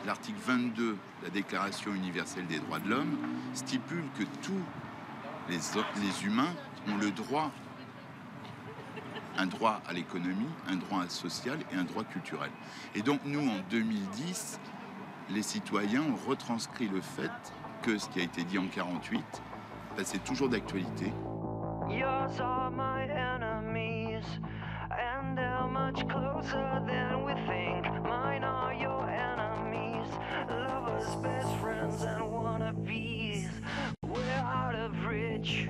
l'article 22 de la Déclaration universelle des droits de l'homme stipule que tous les humains ont le droit, un droit à l'économie, un droit social et un droit culturel. Et donc nous, en 2010, les citoyens ont retranscrit le fait que ce qui a été dit en 1948, c'est toujours d'actualité. Yours are my enemies, and they're much closer than we think. Mine are your enemies, lovers, best friends, and wannabes. We're out of reach,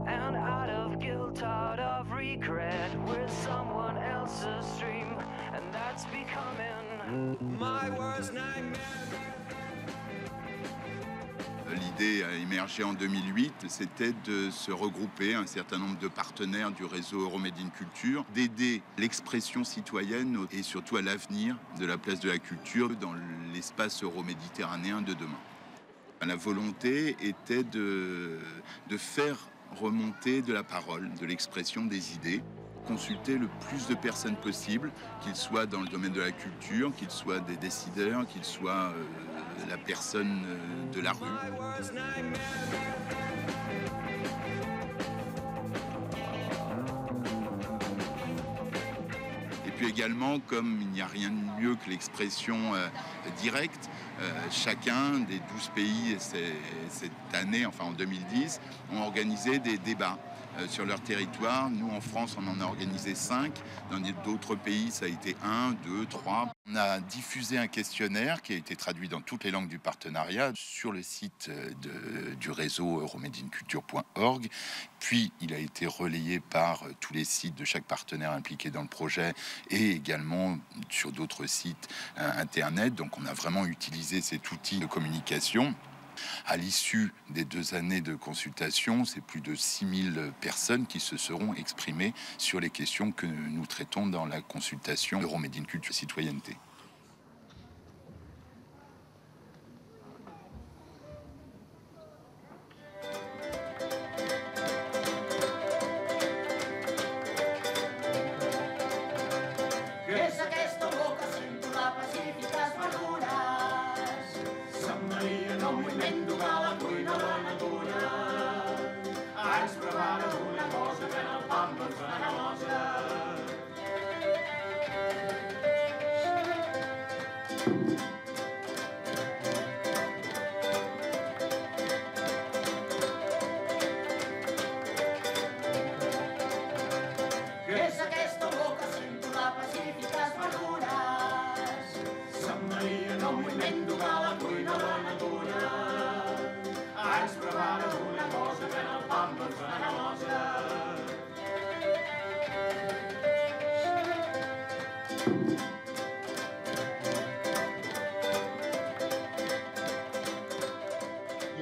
and out of guilt, out of regret. We're someone else's dream, and that's becoming my worst nightmare. L'idée a émergé en 2008, c'était de se regrouper un certain nombre de partenaires du réseau Euromade in Culture, d'aider l'expression citoyenne et surtout à l'avenir de la place de la culture dans l'espace euroméditerranéen de demain. La volonté était de faire remonter de la parole, de l'expression des idées, consulter le plus de personnes possible, qu'ils soient dans le domaine de la culture, qu'ils soient des décideurs, qu'ils soient la personne de la rue. Et puis également, comme il n'y a rien de mieux que l'expression directe, chacun des 12 pays cette année, enfin en 2010, ont organisé des débats sur leur territoire. Nous, en France, on en a organisé 5. Dans d'autres pays, ça a été 1, 2, 3. On a diffusé un questionnaire qui a été traduit dans toutes les langues du partenariat sur le site du réseau euromadeinculture.org. Puis, il a été relayé par tous les sites de chaque partenaire impliqué dans le projet et également sur d'autres sites Internet. Donc, on a vraiment utilisé cet outil de communication. À l'issue des 2 années de consultation, c'est plus de 6000 personnes qui se seront exprimées sur les questions que nous traitons dans la consultation Euromade in Culture Citoyenneté.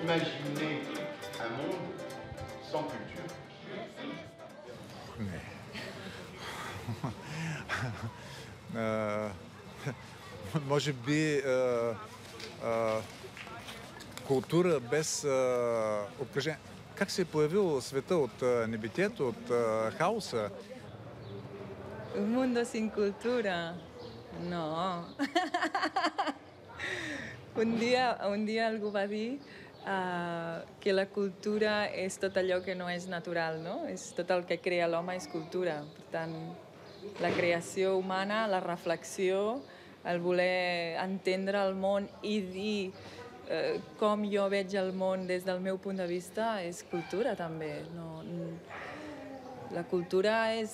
Imaginez un monde sans culture. Може би култура без обкръжение. Как се е появил света от небитието, от хаоса? Un mundo sin cultura. No. Un dia algú va dir que la cultura és tot allò que no és natural, no? És tot el que crea l'home és cultura. Per tant, la creació humana, la reflexió, el voler entendre el món i dir com jo veig el món des del meu punt de vista és cultura, també. La cultura és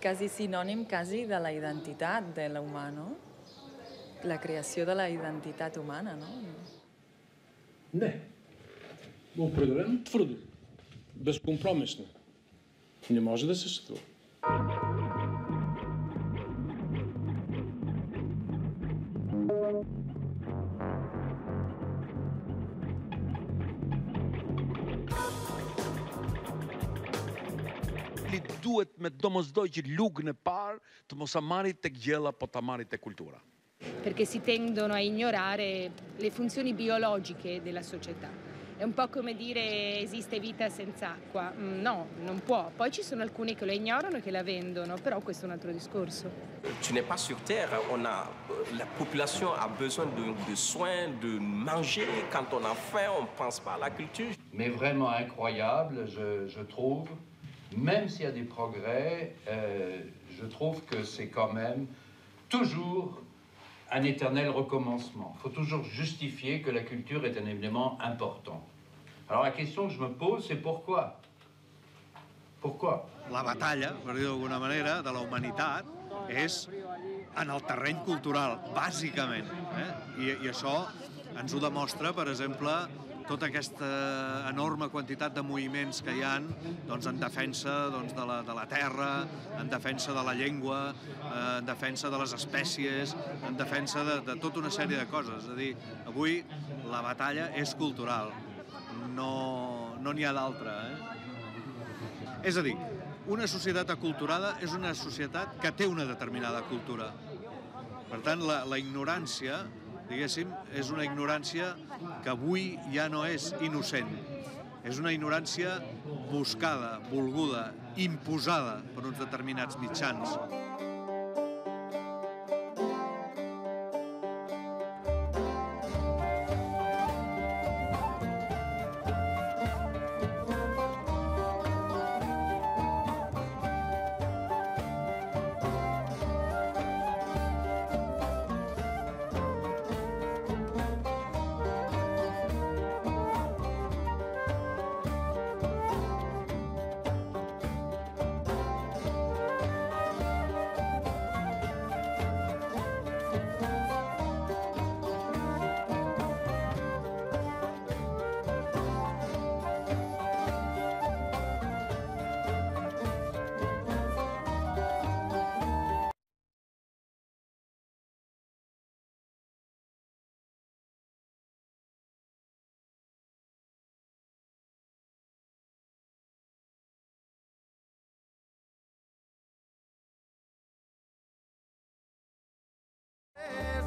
quasi sinònim quasi de la identitat de l'humà, no? La creació de la identitat humana, no? Не. Определено твърдо. Безкомпромисно. Не може да съществува. Li duhet me domosdoshmëri lugën e parë të mos amarit tek gjella, po të amarit tek kultura. Perché si tendono a ignorare le funzioni biologiche della società. È un po' come dire esiste vita senza acqua. No, non può. Poi ci sono alcuni che lo ignorano e che la vendono, però questo è un altro discorso. Tu n'es pas sur Terre, la population a besoin de soins, de manger. Quand on a faim, on ne pense pas à la culture. Mais vraiment incroyable, je trouve, même s'il y a des progrès, je trouve que c'est quand même toujours un éternel recommencement. Il faut toujours justifier que la culture est un événement important. Alors la question que je me pose, c'est pourquoi? Pourquoi? La batalla, per dir d'alguna manera, de la humanitat és en el terreny cultural, bàsicament. I això ens ho demostra, per exemple, tota aquesta enorme quantitat de moviments que hi ha doncs, en defensa doncs, de la terra, en defensa de la llengua, en defensa de les espècies, en defensa de tota una sèrie de coses. És a dir, avui la batalla és cultural, no n'hi ha d'altra. És a dir, una societat aculturada és una societat que té una determinada cultura. Per tant, la ignorància, diguéssim, és una ignorància que avui ja no és innocent. És una ignorància buscada, volguda, imposada per uns determinats mitjans.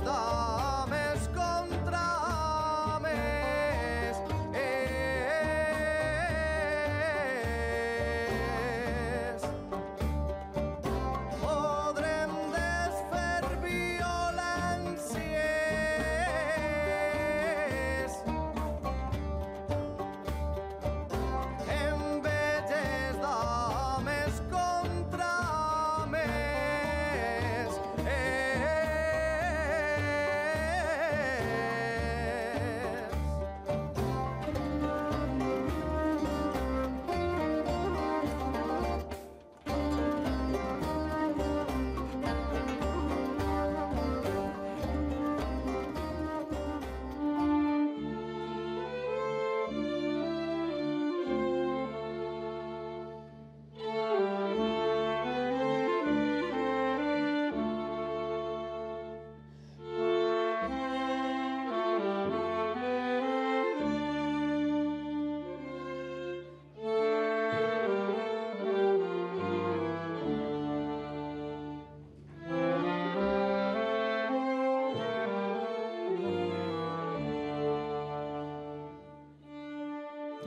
Dames contra homes, podrem desfer violències, enveges d'homes contra homes.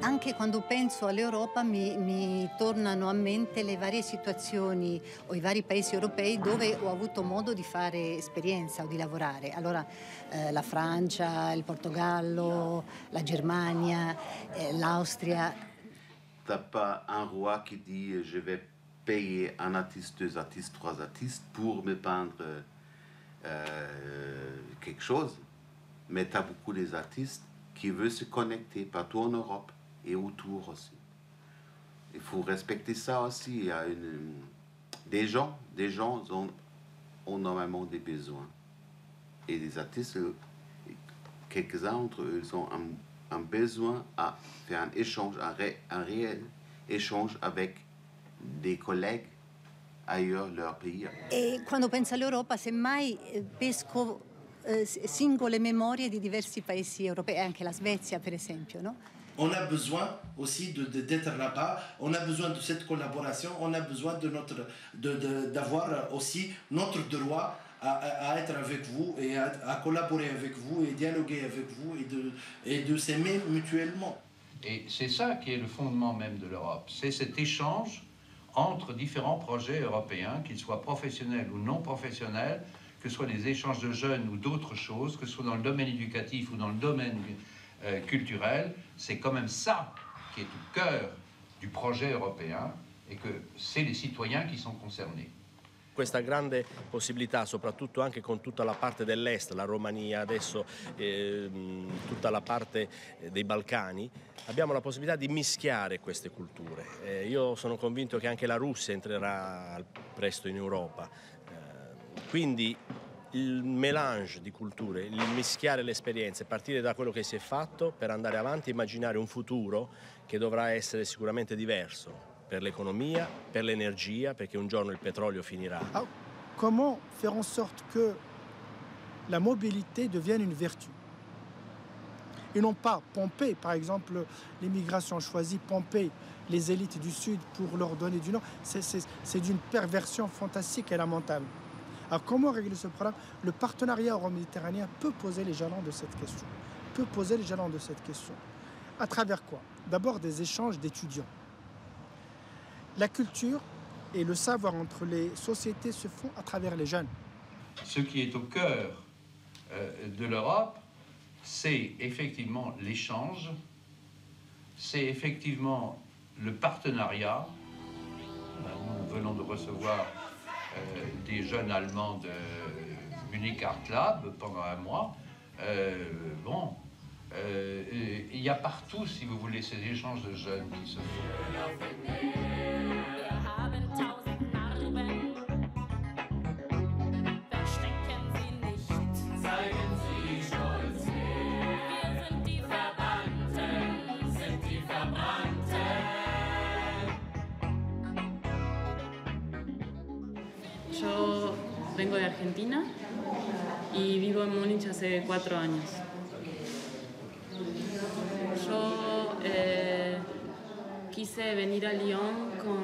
Anche quando penso all'Europa mi tornano a mente le varie situazioni o i vari paesi europei dove ho avuto modo di fare esperienza o di lavorare. Allora la Francia, il Portogallo, la Germania, l'Austria. T'as pas un roi qui dit je vais payer un artiste, 2 artistes, 3 artistes pour me peindre quelque chose, mais t'as beaucoup des artistes qui veulent se connecter partout en Europe et autour aussi. Il faut respecter ça aussi. Il y a des gens ont normalement des besoins. Et les artistes, quelques-uns d'entre eux, ils ont un besoin à faire un échange, un réel échange avec des collègues ailleurs leur pays. E quando penso all'Europa, semmai pesco singole memorie di diversi paesi europei, anche la Svezia per esempio, no? On a besoin aussi d'être là-bas, on a besoin de cette collaboration, on a besoin d'avoir aussi notre droit à être avec vous et à collaborer avec vous et dialoguer avec vous et de s'aimer mutuellement. Et c'est ça qui est le fondement même de l'Europe. C'est cet échange entre différents projets européens, qu'ils soient professionnels ou non professionnels, que ce soit des échanges de jeunes ou d'autres choses, que ce soit dans le domaine éducatif ou dans le domaine culturel. C'est quand même ça qui est au cœur du projet européen et que c'est les citoyens qui sont concernés. Questa grande possibilità, soprattutto anche con tutta la parte dell'est, la Romania, adesso tutta la parte dei Balcani, abbiamo la possibilità di mischiare queste culture. Io sono convinto che anche la Russia entrerà presto in Europa. Quindi il mélange di culture, il mischiare le esperienze, partire da quello che si è fatto per andare avanti e immaginare un futuro che dovrà essere sicuramente diverso. Per l'economia, per l'energia, perché un giorno il petrolio finirà. Alors, comment faire en sorte que la mobilité devienne une vertu? Et non pas pomper, par exemple, l'immigration choisit pomper les élites du Sud pour leur donner du Nord. C'est d'une perversion fantastique et lamentable. Alors comment régler ce problème? Le partenariat euro-méditerranéen peut poser les jalons de cette question. À travers quoi? D'abord des échanges d'étudiants. La culture et le savoir entre les sociétés se font à travers les jeunes. Ce qui est au cœur de l'Europe, c'est effectivement l'échange, c'est effectivement le partenariat. Nous venons de recevoir des jeunes Allemands de Munich Art Lab pendant un mois. Il y a partout, si vous voulez, ces échanges de jeunes qui se font. Yo vengo de Argentina y vivo en Múnich hace 4 años. Yo quise venir a Lyon con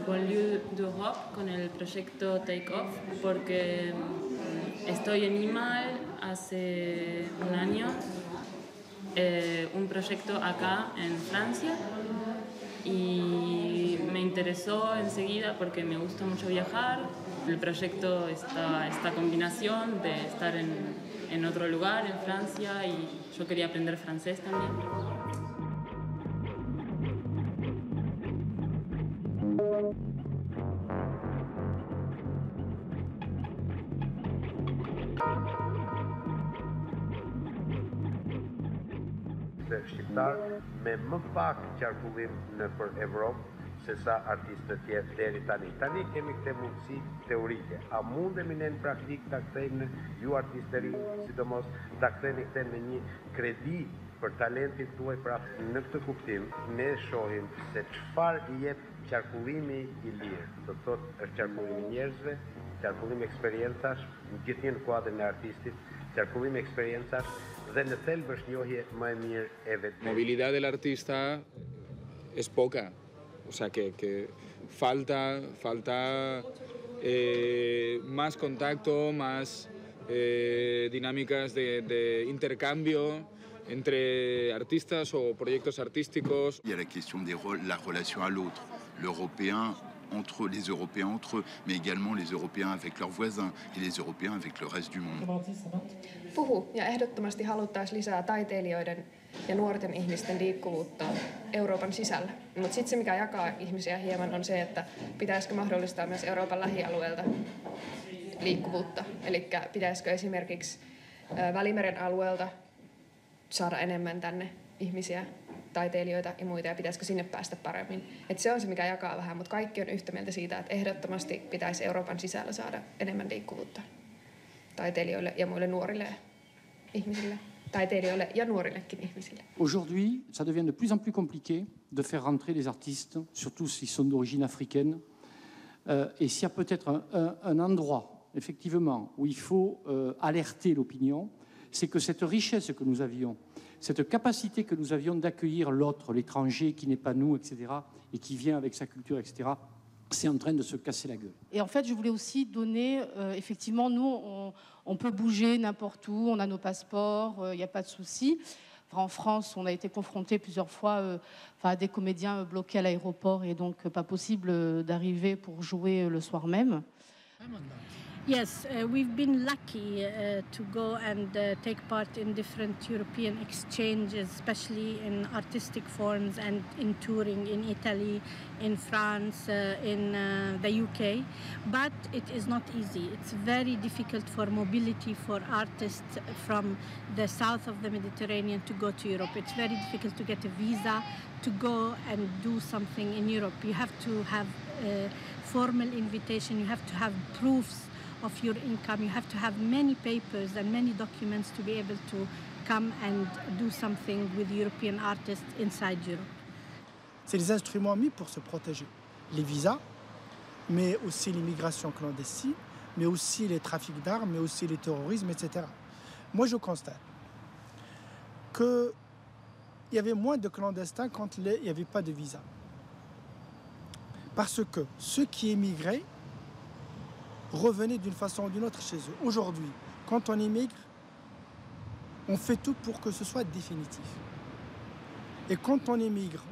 Banlieue d'Europe, con el proyecto Take Off, porque estoy en IMAL hace un año, un proyecto acá en Francia, y me interesó enseguida porque me gusta mucho viajar. El proyecto, esta combinación de estar en otro lugar, en Francia, y yo quería aprender francés también. Shqiptar me më pak qarkullim nëpër Evropë se sa artistët tjerë deri tani. Tani kemi këtë mundësi teorike. A mundemi ne në praktik ta kthejmë ju artistë të rinj, sidomos ta ktheni këtë në një kredi për talentin tuaj, pra në këtë kuptim ne shohim se çfarë i jep qarkullimi i lirë. Do të thotë është qarkullimi i njerëzve, qarkullimi eksperjencash, në gjithë në kuadrin e artistit, qarkullimi eksperjencash dhe në thelb është njohje më e mirë e vetë. Movilidad del artista es poca. O sea que falta más contacto, más dinámicas de intercambio entre artistas o proyectos artísticos. Il y a la question de la relation à l'autre, l'européen entre les Européens entre eux, mais également les Européens avec leurs voisins et les Européens avec le reste du monde. Puhu ja ehdottomasti haluttaisiin lisää taiteilijoiden ja nuorten ihmisten liikkuvuutta Euroopan sisällä. Mutta sitten se, mikä jakaa ihmisiä hieman, on se, että pitäisikö mahdollistaa myös Euroopan lähialueelta liikkuvuutta. Eli pitäisikö esimerkiksi Välimeren alueelta saada enemmän tänne ihmisiä, taiteilijoita ja muita, ja pitäisikö sinne päästä paremmin. Et se on se, mikä jakaa vähän, mutta kaikki on yhtä mieltä siitä, että ehdottomasti pitäisi Euroopan sisällä saada enemmän liikkuvuutta taiteilijoille ja muille nuorille ihmisille. Taiteilijoille ja nuorillekin ihmisille. Aujourd'hui, ça devient de plus en plus compliqué de faire rentrer les artistes, surtout s'ils sont d'origine africaine. Et s'il y a peut-être un endroit, effectivement, où il faut alerter l'opinion, c'est que cette richesse que nous avions, cette capacité que nous avions d'accueillir l'autre, l'étranger qui n'est pas nous, etc., et qui vient avec sa culture, etc., c'est en train de se casser la gueule. Et en fait, je voulais aussi donner, effectivement, nous, on peut bouger n'importe où, on a nos passeports, il n'y a pas de souci. En France, on a été confronté plusieurs fois à des comédiens bloqués à l'aéroport et donc pas possible d'arriver pour jouer le soir même. Yes, we've been lucky to go and take part in different European exchanges, especially in artistic forms and in touring in Italy, in France, in the UK. But it is not easy. It's very difficult for mobility for artists from the south of the Mediterranean to go to Europe. It's very difficult to get a visa to go and do something in Europe. You have to have a formal invitation. You have to have proofs of your income. You have to have many papers and many documents to be able to come and do something with European artists inside Europe. C'est les instruments mis pour se protéger. Les visas, mais aussi l'immigration clandestine, mais aussi les trafics d'armes, mais aussi les terrorismes, etc. Moi, je constate qu'il y avait moins de clandestins quand il n'y avait pas de visa. Parce que ceux qui émigraient revenaient d'une façon ou d'une autre chez eux. Aujourd'hui, quand on émigre, on fait tout pour que ce soit définitif. Et quand on émigre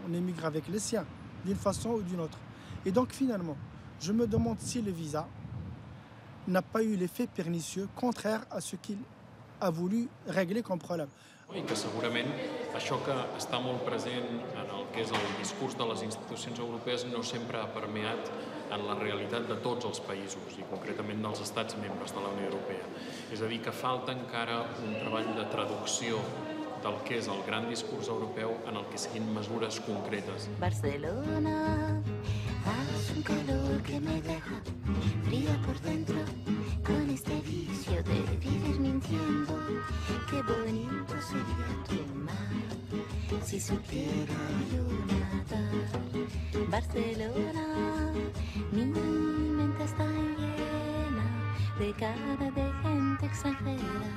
avec les siens, d'une façon ou d'une autre. Et donc finalement, je me demande si le visa n'a pas eu l'effet pernicieux contraire à ce qu'il a voulu régler comme problème. I que segurament això que està molt present en el que és el discurs de les institucions europees no sempre ha permeat en la realitat de tots els països i concretament dels estats membres de la Unió Europea. És a dir, que falta encara un treball de traducció del que és el gran discurs europeu en el que siguin mesures concretes. Barcelona, hace un calor que me deja fría por dentro con este vicio de vivir mintiendo. Qué bonito sería tu mar si supiera yo nadar. Barcelona, mi mente está llena de cara de gente extranjera,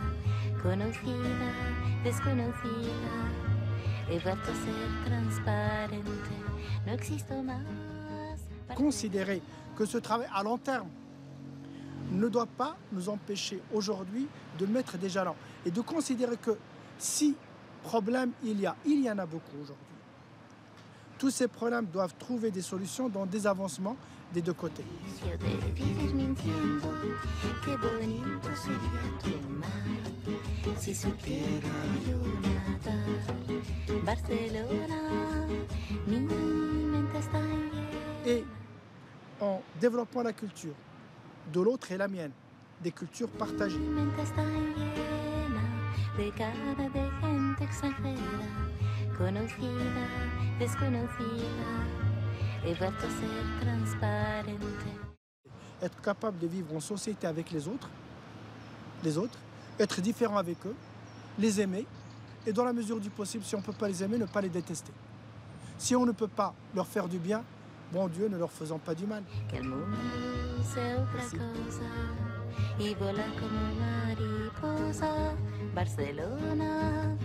conocida, desconocida. He vuelto a ser transparente, no existo más. Considérer que ce travail à long terme ne doit pas nous empêcher aujourd'hui de mettre des jalons et de considérer que si problème il y en a beaucoup aujourd'hui. Tous ces problèmes doivent trouver des solutions dans des avancements des deux côtés. Et en développant la culture de l'autre et la mienne, des cultures partagées. Être capable de vivre en société avec les autres, être différent avec eux, les aimer, et dans la mesure du possible, si on ne peut pas les aimer, ne pas les détester. Si on ne peut pas leur faire du bien, bon Dieu, ne leur faisons pas du mal. Y vola como mariposa. Barcelona,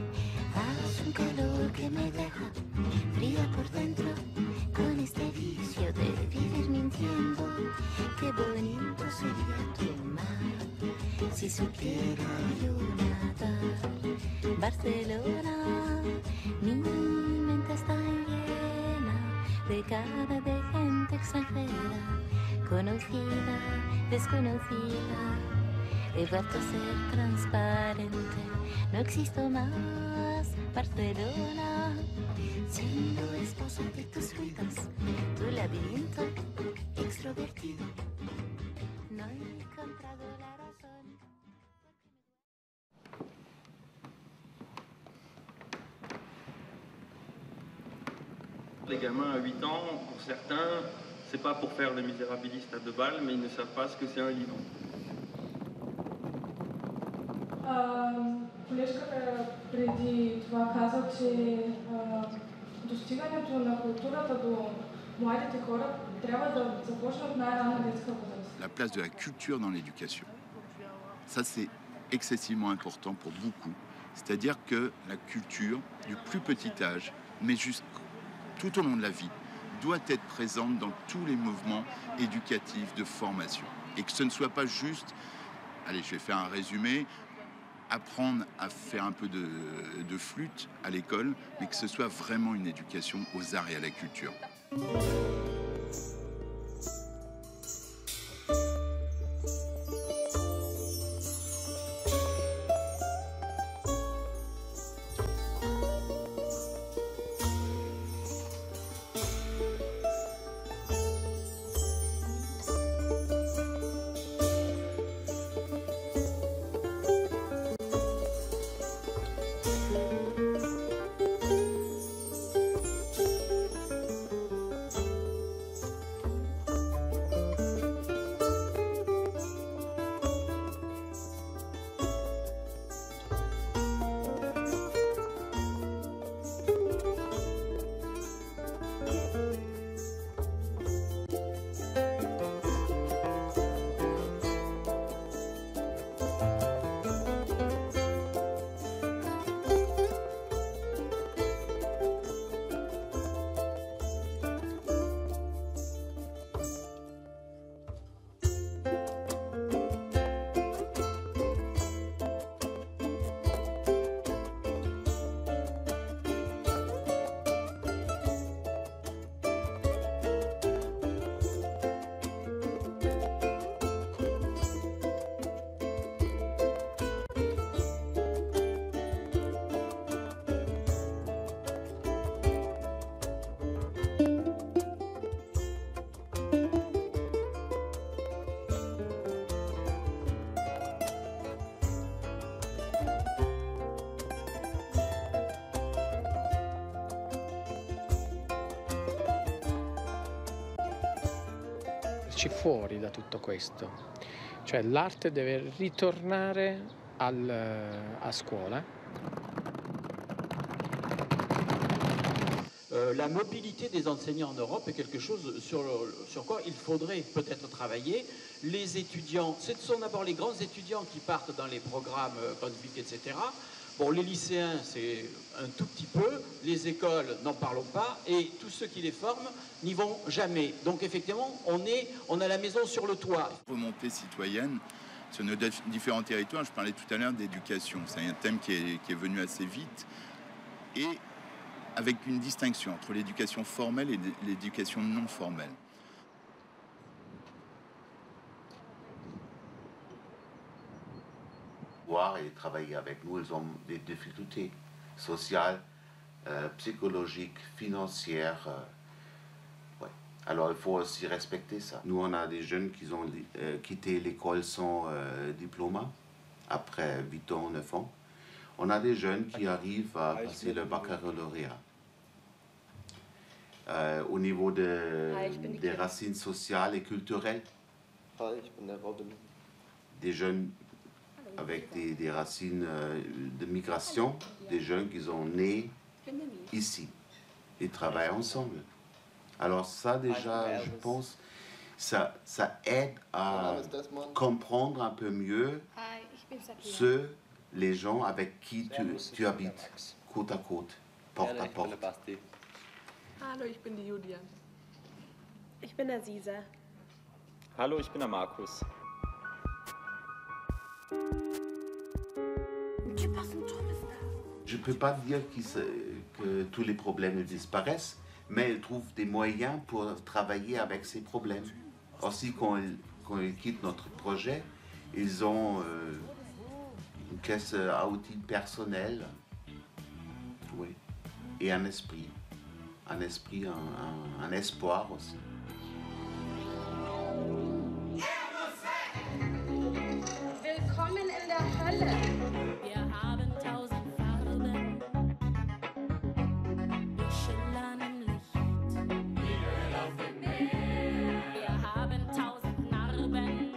hace un calor que me deja fría por dentro con este vicio de vivir mintiendo. Qué bonito sería tu mar si supiera yo nadar. Barcelona, mi mente está llena de cara de gente extranjera, conocida, desconocida. He vuelto a ser transparente, no existo más. Barcelona, siendo esposa de tus ruidos, tu laberinto extrovertido. No he encontrado la razón. Les gamins à 8 ans, pour certains, c'est pas pour faire le misérabiliste à 2 balles, mais ils ne savent pas ce que c'est un livre. Колежката преди това каза, че достигането на културата до младите хора трябва да започне от най-ранна детска възраст. La place de la culture dans l'éducation. Ça, c'est excessivement important pour beaucoup. C'est-à-dire que la culture, du plus petit âge, mais tout au long de la vie, doit être présente dans tous les mouvements éducatifs de formation. Et que ce ne soit pas juste, allez, je vais faire un résumé, apprendre à faire un peu de flûte à l'école, mais que ce soit vraiment une éducation aux arts et à la culture. Fuori da tutto questo, cioè l'arte deve ritornare a scuola. La mobilité des enseignants en Europe est quelque chose sur quoi il faudrait peut-être travailler. Les étudiants, ce sont d'abord les grands étudiants qui partent dans les programmes Brunswick, etc. Bon, les lycéens, c'est un tout petit peu, les écoles, n'en parlons pas, et tous ceux qui les forment n'y vont jamais. Donc effectivement, on a la maison sur le toit. Remontée citoyenne sur nos différents territoires, je parlais tout à l'heure d'éducation. C'est un thème qui est venu assez vite, et avec une distinction entre l'éducation formelle et l'éducation non formelle. Et travailler avec nous, ils ont des difficultés sociales, psychologiques, financières. Ouais. Alors il faut aussi respecter ça. Nous, on a des jeunes qui ont quitté l'école sans diplôme, après 8 ans, 9 ans. On a des jeunes qui arrivent à passer le baccalauréat. Au niveau des racines sociales et culturelles, des jeunes avec des racines de migration, des jeunes qui sont nés ici et travaillent ensemble. Alors ça déjà, je pense, ça aide à comprendre un peu mieux les gens avec qui tu habites, côte à côte, porte à porte. Hallo, ich bin die Julia. Ich bin Aziza. Hallo, ich bin der Markus. Je ne peux pas dire que tous les problèmes disparaissent, mais ils trouvent des moyens pour travailler avec ces problèmes. Aussi, quand ils quittent notre projet, ils ont une caisse à outils personnelle, oui, et un esprit, un espoir aussi. Willkommen in der Hölle. Wir haben 1000 Farben. Wir schillern im Licht. Auf dem Meer. Wir haben 1000 Narben.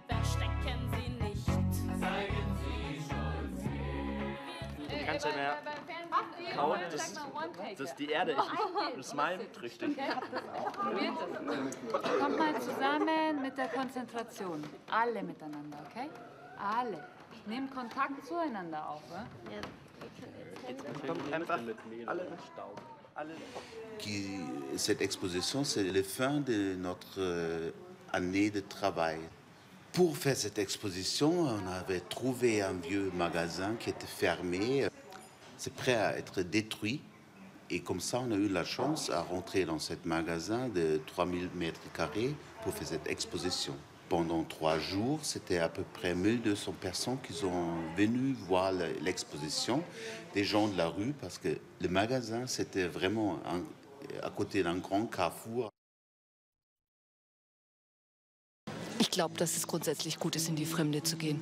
Verstecken sie nicht. Zeigen sie stolz her. Du kannst ja mehr kauen, das ist die Erde. Das meint richtig. Kommt mal zusammen mit der Konzentration. Alle miteinander, okay? Alle. Nehmt Kontakt zueinander auf. Cette exposition, c'est la fin de notre année de travail. Pour faire cette exposition, on avait trouvé un vieux magasin qui était fermé. C'est prêt à être détruit. Et comme ça, on a eu la chance à rentrer dans ce magasin de 3000 mètres carrés pour faire cette exposition. Pendant 3 jours, c'était à peu près 1200 personnes qui sont venues voir l'exposition. Des gens de la rue, parce que le magasin, c'était vraiment à côté d'un grand carrefour. Ich glaube, dass es grundsätzlich gut ist, in die Fremde zu gehen.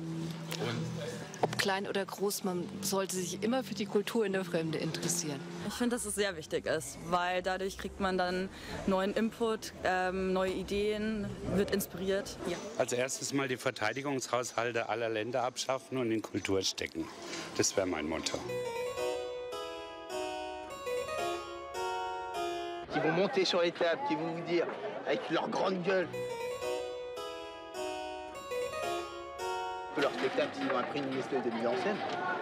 Ob klein oder groß, man sollte sich immer für die Kultur in der Fremde interessieren. Ich finde, dass es sehr wichtig ist, weil dadurch kriegt man dann neuen Input, neue Ideen, wird inspiriert. Ja. Als erstes mal die Verteidigungshaushalte aller Länder abschaffen und in Kultur stecken. Das wäre mein Motto. Qui vont monter sur les tables, qui vont vous dire avec leur grande gueule. Leur spectacle, ils ont appris une espèce de mise en scène.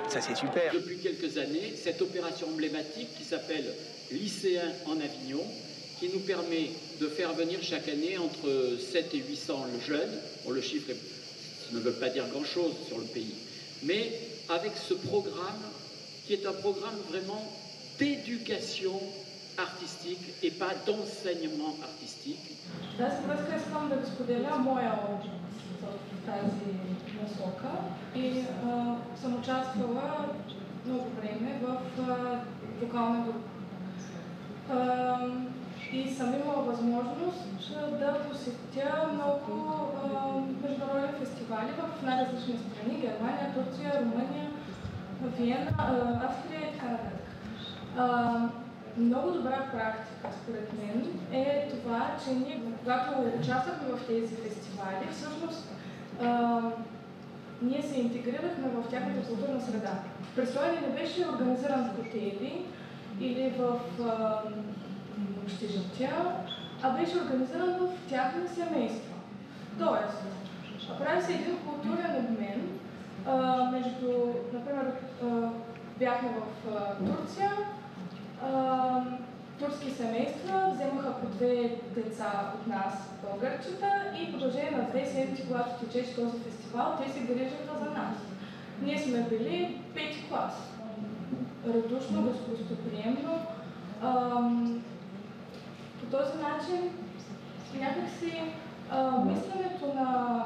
Ça, c'est super. Depuis quelques années, cette opération emblématique qui s'appelle Lycéens en Avignon, qui nous permet de faire venir chaque année entre 7 et 800 jeunes. Bon, le chiffre ne veut pas dire grand-chose sur le pays. Mais avec ce programme, qui est un programme vraiment d'éducation artistique et pas d'enseignement artistique. Тази насока и съм участвала много време в вокална група. И съм имала възможност да посетя много международни фестивали в най-различни страни: Германия, Турция, Румъния, Виена, Австрия и така нататък. Много добра практика, според мен, е това, че ние, когато участвахме в тези фестивали, всъщност ние се интегрирахме в тяхната културна среда. Престоят не беше организиран в хотели или в общежития, а беше организиран в тяхни семейства. Тоест, прави се един културен обмен между, например, бяхме в Турция, турски семейства вземаха по 2 деца от нас, българчета, и в продължение на 2 седмици, когато течеше този фестивал, те се грижаха за нас. Ние сме били 5 клас. Радушно, гостоприемно. По този начин някакси мисленето на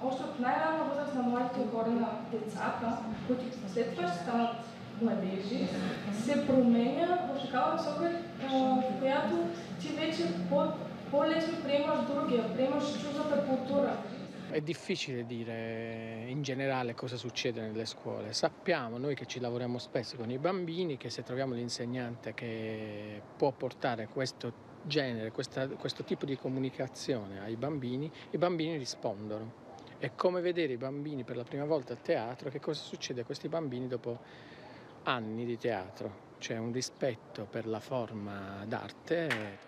още от най-ранна възраст на младите хора, на децата, които след това ще станат младежи, се променя в такава насока, в която ти вече по-лесно приемаш другия, приемаш чуждата култура. È difficile dire in generale cosa succede nelle scuole. Sappiamo, noi che ci lavoriamo spesso con i bambini, che se troviamo l'insegnante che può portare questo genere, questo tipo di comunicazione ai bambini, i bambini rispondono. È come vedere i bambini per la prima volta a teatro, che cosa succede a questi bambini dopo anni di teatro. C'è un rispetto per la forma d'arte.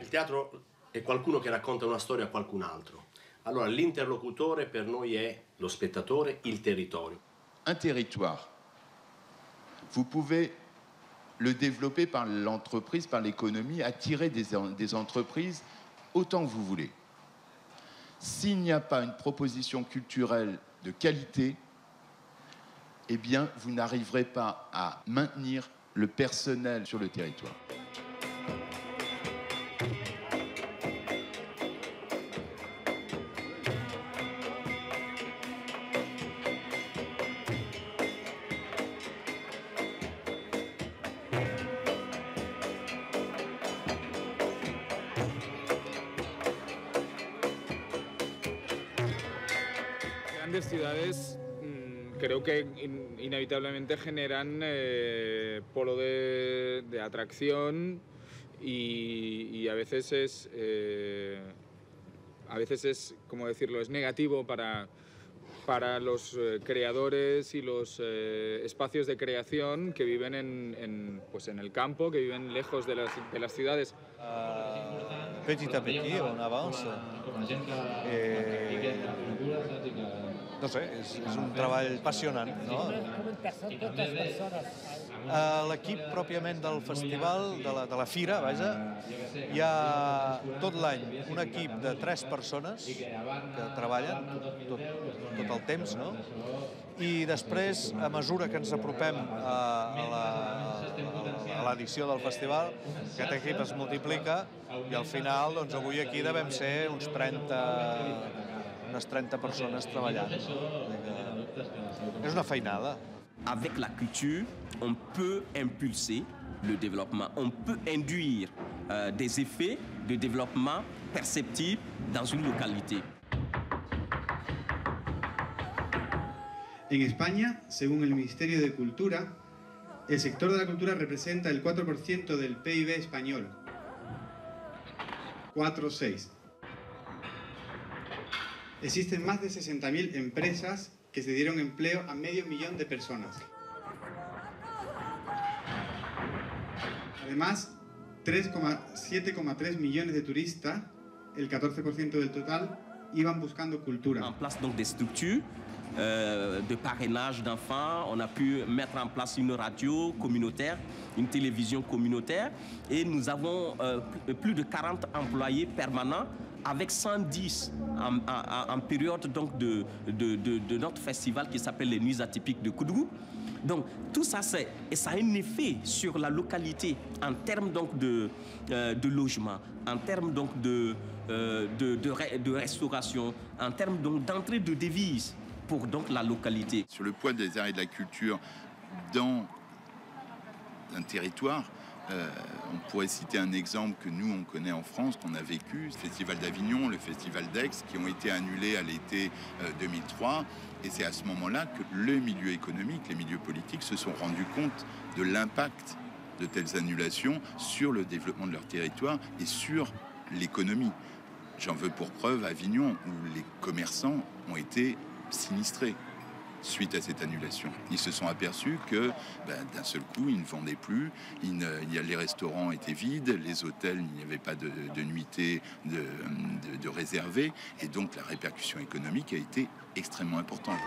teatro è qualcuno che racconta una storia a qualcun altro. Allora l'interlocutore per noi è lo spettatore, il territorio. Un territoire, vous pouvez le développer par l'entreprise, par l'économie, attirer des entreprises autant que vous voulez. S'il n'y a pas une proposition culturelle de qualité, eh bien, vous n'arriverez pas à maintenir le personnel sur le territoire. Grandes ciudades creo que inevitablemente generan polo de atracción y a veces es, como decirlo, es negativo para los creadores y los espacios de creación que viven en el campo, que viven lejos de las ciudades. Petit à petit, on avance. No sé, és un treball apassionant, no? L'equip pròpiament del festival, de la fira, vaja, hi ha tot l'any un equip de 3 persones que treballen tot el temps, no? I després, a mesura que ens apropem a l'edició del festival, aquest equip es multiplica i al final, doncs avui aquí devem ser unes 30 persones treballant. És una feinada. Avec la culture, on peut impulser le développement, on peut induire des effets de développement perceptibles dans une localité. En España, según el Ministerio de Cultura, el sector de la cultura representa el 4% del PIB español. 4,6. Existen más de 60.000 empresas que se dieron empleo a 500.000 de personas. Además, 7,3 millones de turistas, el 14% del total, iban buscando cultura. En place donc des structures de parrainage d'enfants, on a pu mettre en place une radio communautaire, une télévision communautaire et nous avons plus de 40 employés permanents avec 110 en période donc de notre festival qui s'appelle les Nuits atypiques de Koudougou. Donc tout ça, ça a un effet sur la localité en termes donc de logement, en termes donc de restauration, en termes donc d'entrée de devises pour donc la localité. Sur le poids des arts et de la culture dans un territoire, on pourrait citer un exemple que nous, on connaît en France, qu'on a vécu, le Festival d'Avignon, le Festival d'Aix, qui ont été annulés à l'été 2003. Et c'est à ce moment-là que le milieu économique, les milieux politiques se sont rendus compte de l'impact de telles annulations sur le développement de leur territoire et sur l'économie. J'en veux pour preuve Avignon, où les commerçants ont été sinistrés suite à cette annulation. Ils se sont aperçus que d'un seul coup, ils ne vendaient plus, les restaurants étaient vides, les hôtels, il n'y avait pas de nuitées de réservées, et donc la répercussion économique a été extrêmement importante.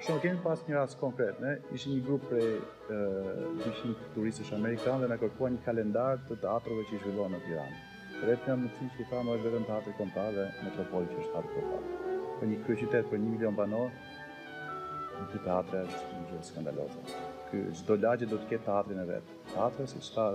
Shumë kemi pas një rast konkret, ishte një grup prej 200 turistësh amerikanë dhe na kërkuan një kalendar të teatrove që i zhvillohen në Tiranë. Rreth nga mësi që i thamë është vetëm teatri kombëtar dhe Metropoli që është teatri kombëtar. Për një kryeqytet për 1 milion banor, një teatre është një gjë skandaloze. Çdo lagje do të ketë teatrin e vet. Teatre siç tha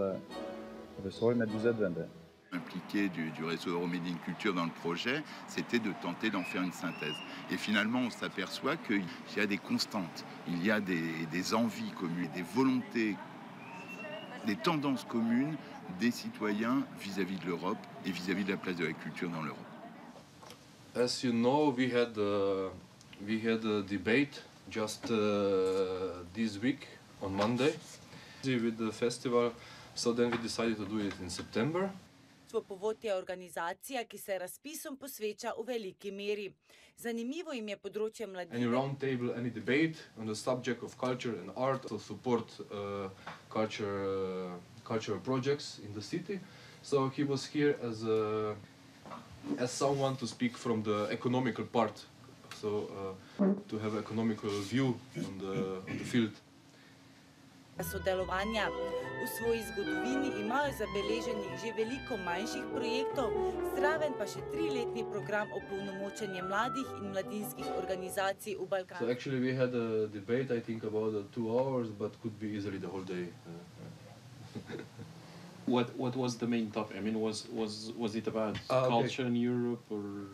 profesori me 40 vende. Impliqué du réseau Euromédine Culture dans le projet, c'était de tenter d'en faire une synthèse. Et finalement, on s'aperçoit qu'il y a des constantes, il y a des envies communes, des volontés, des tendances communes des citoyens vis-à-vis de l'Europe et vis-à-vis de la place de la culture dans l'Europe. As you know, we had a debate just this week on Monday With the festival, so then we decided to do it in September. Svopovod je organizacija, ki se razpisom posveča v veliki meri. Zanimivo jim je področje mladine. Any round table, any debate on the subject of culture and art to support cultural projects in the city. So he was here as someone to speak from the economical part, so to have economical view on the field. Sodelovanja. V svoji zgodovini imajo zabeleženih že veliko manjših projektov, zraven pa še 3-letni program opolnomočenja mladih in mladinskih organizacij v Balkanu. So actually we had a debate, I think about 2 hours, but could be easily the whole day. What was the main topic? I mean, was it about culture in Europe or?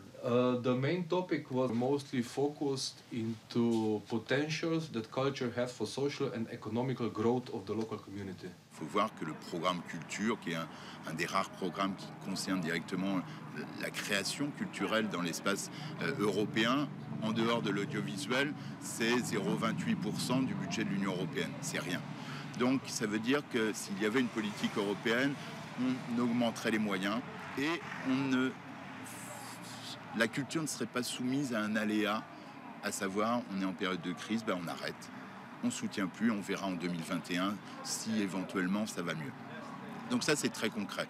The main topic was mostly focused into potentials that culture has for social and economical growth of the local community. Il faut voir que le programme culture, qui est un des rares programmes qui concerne directement la création culturelle dans l'espace européen, en dehors de l'audiovisuel, c'est 0,28% du budget de l'Union européenne. C'est rien. Donc ça veut dire que s'il y avait une politique européenne, on augmenterait les moyens et la culture ne serait pas soumise à un aléa, à savoir on est en période de crise, on arrête. On ne soutient plus, on verra en 2021 si éventuellement ça va mieux. Donc ça c'est très concret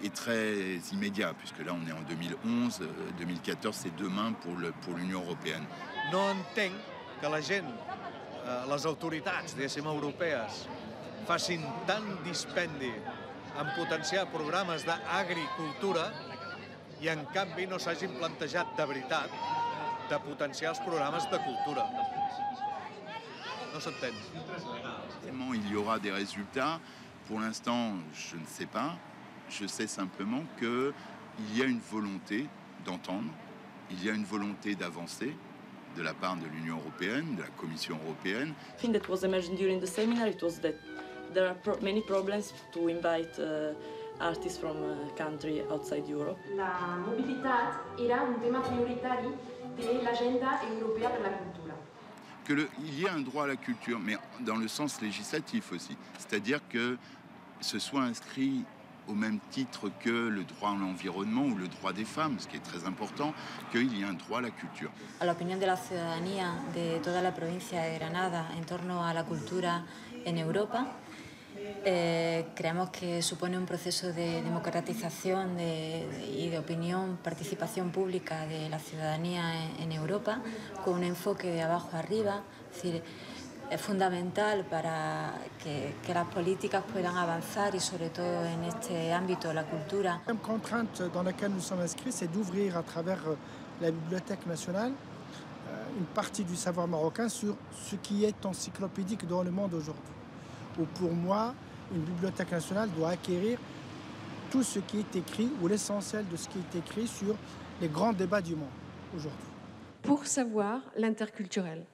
et très immédiat, puisque là on est en 2011, 2014 c'est demain pour l'Union européenne. No entenc que la gent, les autoritats, diguéssim, europees, facin tant dispendi en potenciar programes d'agricultura i en canvi no s'hagin plantejat de veritat de potenciar els programes de cultura. No s'entén. Il y aura des résultats. Pour l'instant, je ne sais pas. Je sais simplement qu'il y a une volonté d'entendre, il y a une volonté d'avancer de la part de l'Union européenne, de la Commission européenne. I think that was emerging during the seminar. It was that there are many problems to invite artists from a country outside Europe. La mobilitat era un tema prioritari de l'agenda europea per la cultura. Il y a un droit à la culture, mais dans le sens législatif aussi. C'est-à-dire que ce soit inscrit au même titre que le droit à l'environnement ou le droit des femmes, ce qui est très important, qu'il y ait un droit à la culture. A la opinión de la ciudadanía de toda la provincia de Granada en torno a la cultura en Europa, creemos que supone un proceso de democratización y de opinión, participación pública de la ciudadanía en Europa, con un enfoque de abajo arriba. Es decir, es fundamental para que las políticas puedan avanzar y sobre todo en este ámbito, la cultura. La contrainte dans laquelle nous sommes inscrits, c'est d'ouvrir à travers la Bibliothèque nationale une partie du savoir marocain sur ce qui est encyclopédique dans le monde aujourd'hui. Ou pour moi, une bibliothèque nationale doit acquérir tout ce qui est écrit, ou l'essentiel de ce qui est écrit sur les grands débats du monde aujourd'hui. Pour savoir l'interculturel.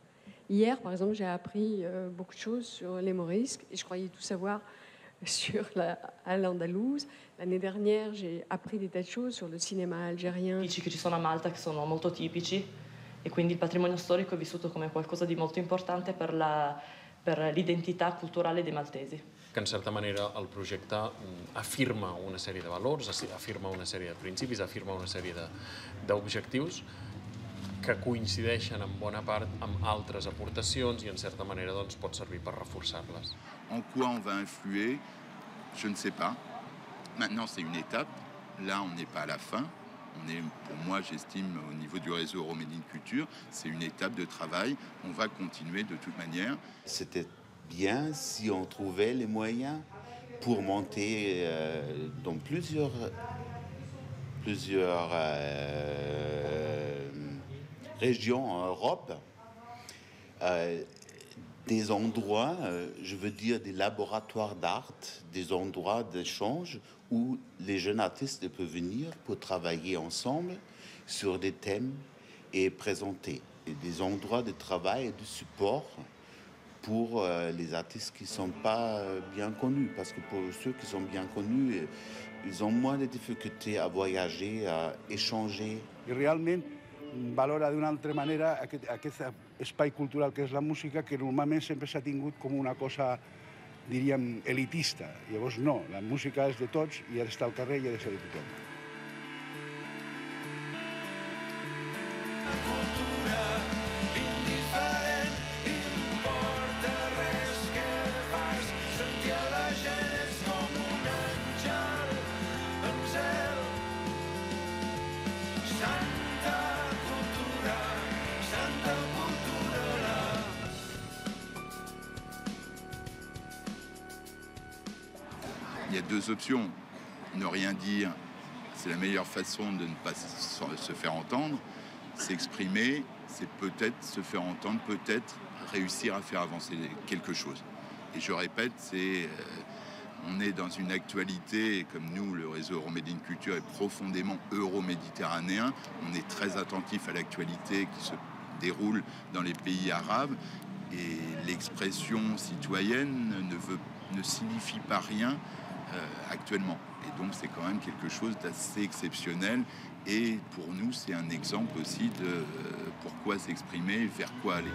Hier, par exemple, j'ai appris beaucoup de choses sur les morisques et je croyais tout savoir sur l'andalouse. L'année dernière, j'ai appris des tas de choses sur le cinéma algérien. Che ci sono a Malta che sono molto tipici e quindi il patrimonio storico è vissuto come qualcosa di molto importante per l'identità culturale dei maltesi. Que en certa manera el projecte afirma una sèrie de valors, afirma una sèrie de principis, afirma una sèrie d'objectius que coincideixen en bona part amb altres aportacions i en certa manera doncs, pot servir per reforçar-les. En quoi on va influer? Je ne sais pas. Maintenant, c'est une étape. Là, on n'est pas à la fin. On est, pour moi, j'estime, au niveau du réseau Euromédine Culture, c'est une étape de travail. On va continuer de toute manière. C'était bien si on trouvait les moyens pour monter dans plusieurs régions en Europe, des endroits, je veux dire des laboratoires d'art, des endroits d'échange où les jeunes artistes peuvent venir pour travailler ensemble sur des thèmes et présenter. Et des endroits de travail et de support pour les artistes qui ne sont pas bien connus. Parce que pour ceux qui sont bien connus, ils ont moins de difficultés à voyager, à échanger. I realment valora d'una altra manera aquest espai cultural que és la música, que normalment sempre s'ha tingut com una cosa diríem, elitista. Llavors no, la música és de tots i ha d'estar al carrer i ha de ser de tothom. Il y a deux options. Ne rien dire, c'est la meilleure façon de ne pas se faire entendre. S'exprimer, c'est peut-être se faire entendre, peut-être réussir à faire avancer quelque chose. Et je répète, on est dans une actualité, comme nous, le réseau Euromedine Culture est profondément euro-méditerranéen. On est très attentif à l'actualité qui se déroule dans les pays arabes. Et l'expression citoyenne ne signifie pas rien actuellement. Et donc c'est quand même quelque chose d'assez exceptionnel. Et pour nous, c'est un exemple aussi de pourquoi s'exprimer et vers quoi aller.